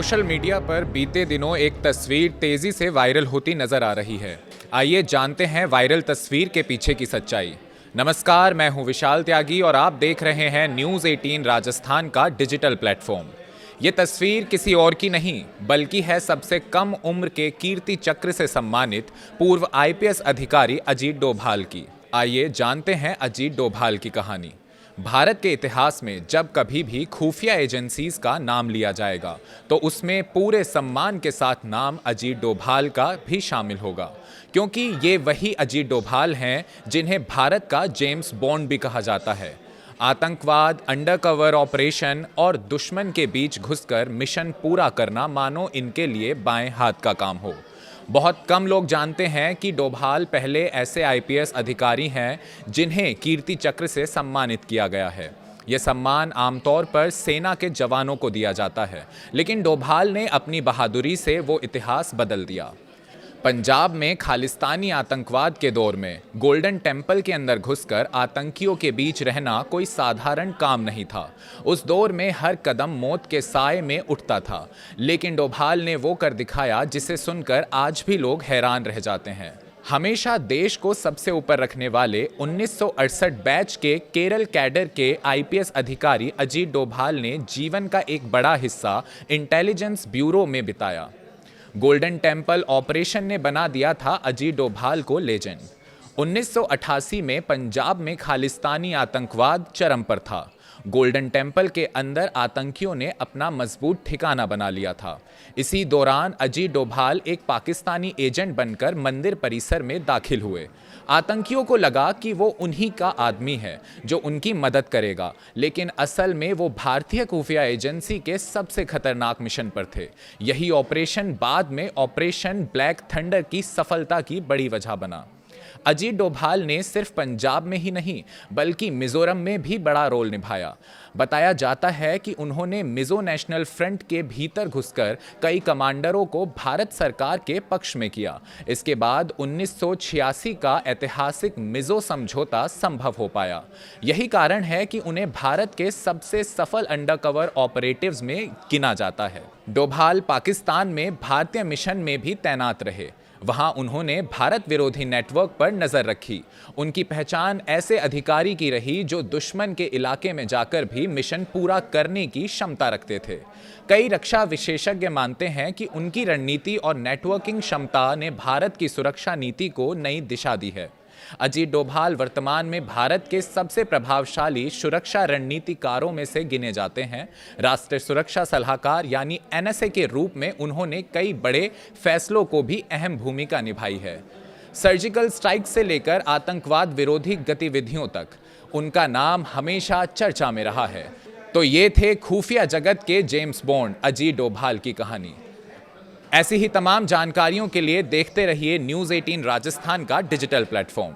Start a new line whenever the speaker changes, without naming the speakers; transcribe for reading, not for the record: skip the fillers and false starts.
Social media पर बीते दिनों एक तस्वीर तेजी से वायरल होती नजर आ रही है। आइए जानते हैं वायरल तस्वीर के पीछे की सच्चाई। नमस्कार, मैं हूं विशाल त्यागी और आप देख रहे हैं न्यूज़ 18 राजस्थान का डिजिटल प्लेटफॉर्म। ये तस्वीर किसी और की नहीं बल्कि है सबसे कम उम्र के कीर्ति चक्र से सम्मानित पूर्व आईपीएस अधिकारी अजीत डोभाल की। आइए जानते हैं अजीत डोभाल की कहानी। भारत के इतिहास में जब कभी भी खुफिया एजेंसीज का नाम लिया जाएगा तो उसमें पूरे सम्मान के साथ नाम अजीत डोभाल का भी शामिल होगा, क्योंकि ये वही अजीत डोभाल हैं जिन्हें भारत का जेम्स बॉन्ड भी कहा जाता है। आतंकवाद, अंडरकवर ऑपरेशन और दुश्मन के बीच घुसकर मिशन पूरा करना मानो इनके लिए बाएं हाथ का काम हो। बहुत कम लोग जानते हैं कि डोभाल पहले ऐसे आईपीएस अधिकारी हैं जिन्हें कीर्ति चक्र से सम्मानित किया गया है। यह सम्मान आमतौर पर सेना के जवानों को दिया जाता है, लेकिन डोभाल ने अपनी बहादुरी से वो इतिहास बदल दिया। पंजाब में खालिस्तानी आतंकवाद के दौर में गोल्डन टेम्पल के अंदर घुसकर आतंकियों के बीच रहना कोई साधारण काम नहीं था। उस दौर में हर कदम मौत के साए में उठता था, लेकिन डोभाल ने वो कर दिखाया जिसे सुनकर आज भी लोग हैरान रह जाते हैं। हमेशा देश को सबसे ऊपर रखने वाले 1968 बैच के केरल कैडर के आईपीएस अधिकारी अजीत डोभाल ने जीवन का एक बड़ा हिस्सा इंटेलिजेंस ब्यूरो में बिताया। गोल्डन टेम्पल ऑपरेशन ने बना दिया था अजीत डोभाल को लेजेंड। 1988 में पंजाब में खालिस्तानी आतंकवाद चरम पर था। गोल्डन टेम्पल के अंदर आतंकियों ने अपना मजबूत ठिकाना बना लिया था। इसी दौरान अजीत डोभाल एक पाकिस्तानी एजेंट बनकर मंदिर परिसर में दाखिल हुए। आतंकियों को लगा कि वो उन्हीं का आदमी है जो उनकी मदद करेगा, लेकिन असल में वो भारतीय खुफिया एजेंसी के सबसे खतरनाक मिशन पर थे। यही ऑपरेशन बाद में ऑपरेशन ब्लैक थंडर की सफलता की बड़ी वजह बना। अजीत डोभाल ने सिर्फ पंजाब में ही नहीं बल्कि मिजोरम में भी बड़ा रोल निभाया। बताया जाता है कि उन्होंने मिजो नेशनल फ्रंट के भीतर घुसकर कई कमांडरों को भारत सरकार के पक्ष में किया। इसके बाद 1986 का ऐतिहासिक मिजो समझौता संभव हो पाया। यही कारण है कि उन्हें भारत के सबसे सफल अंडरकवर ऑपरेटिव्स में गिना जाता है। डोभाल पाकिस्तान में भारतीय मिशन में भी तैनात रहे। वहां उन्होंने भारत विरोधी नेटवर्क पर नजर रखी। उनकी पहचान ऐसे अधिकारी की रही जो दुश्मन के इलाके में जाकर भी मिशन पूरा करने की क्षमता रखते थे। कई रक्षा विशेषज्ञ मानते हैं कि उनकी रणनीति और नेटवर्किंग क्षमता ने भारत की सुरक्षा नीति को नई दिशा दी है। अजीत डोभाल वर्तमान में भारत के सबसे प्रभावशाली सुरक्षा रणनीतिकारों में से गिने जाते हैं। राष्ट्रीय सुरक्षा सलाहकार यानी एनएसए के रूप में उन्होंने कई बड़े फैसलों को भी अहम भूमिका निभाई है। सर्जिकल स्ट्राइक से लेकर आतंकवाद विरोधी गतिविधियों तक उनका नाम हमेशा चर्चा में रहा है। तो ये थे खुफिया जगत के जेम्स बॉन्ड अजीत डोभाल की कहानी। ऐसी ही तमाम जानकारियों के लिए देखते रहिए न्यूज़ 18 राजस्थान का डिजिटल प्लेटफॉर्म।